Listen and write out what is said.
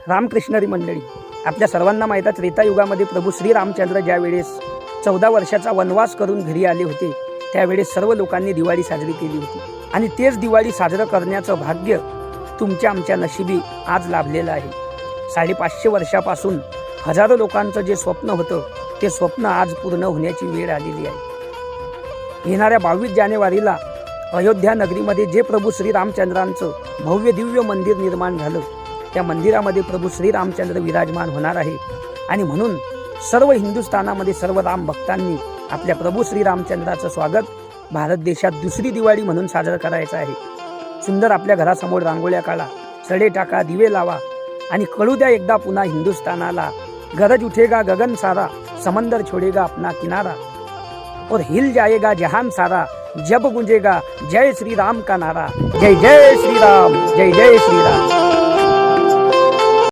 रामकृष्णरी मंडळी, आपल्या सर्वांना माहीतच त्रेतायुगामध्ये प्रभू श्रीरामचंद्र ज्या वेळेस 14 वर्षाचा वनवास करून घरी आले होते, त्यावेळेस सर्व लोकांनी दिवाळी साजरी केली होती. आणि तेच दिवाळी साजरं करण्याचं भाग्य तुमच्या आमच्या नशिबी आज लाभलेलं आहे. 550 वर्षापासून हजारो लोकांचं जे स्वप्न होतं, ते स्वप्न आज पूर्ण होण्याची वेळ आलेली आहे. येणाऱ्या 22 जानेवारीला अयोध्या नगरीमध्ये जे प्रभू श्रीरामचंद्रांचं भव्य दिव्य मंदिर निर्माण झालं, त्या मंदिरामध्ये प्रभू श्रीरामचंद्र विराजमान होणार आहे. आणि म्हणून सर्व हिंदुस्थानामध्ये सर्व राम भक्तांनी आपल्या प्रभू श्रीरामचंद्राचं स्वागत भारत देशात दुसरी दिवाळी म्हणून साजरं करायचं आहे. सुंदर आपल्या घरासमोर रांगोळ्या काढा, सडे टाका, दिवे लावा आणि कळू द्या एकदा पुन्हा हिंदुस्थानाला, गरज उठेगा गगन सारा, समंदर छोड़ेगा अपना किनारा, और हिल जाएगा जहान सारा, जब गूंजेगा जय श्री राम का नारा. जय जय श्री राम, जय जय श्री राम.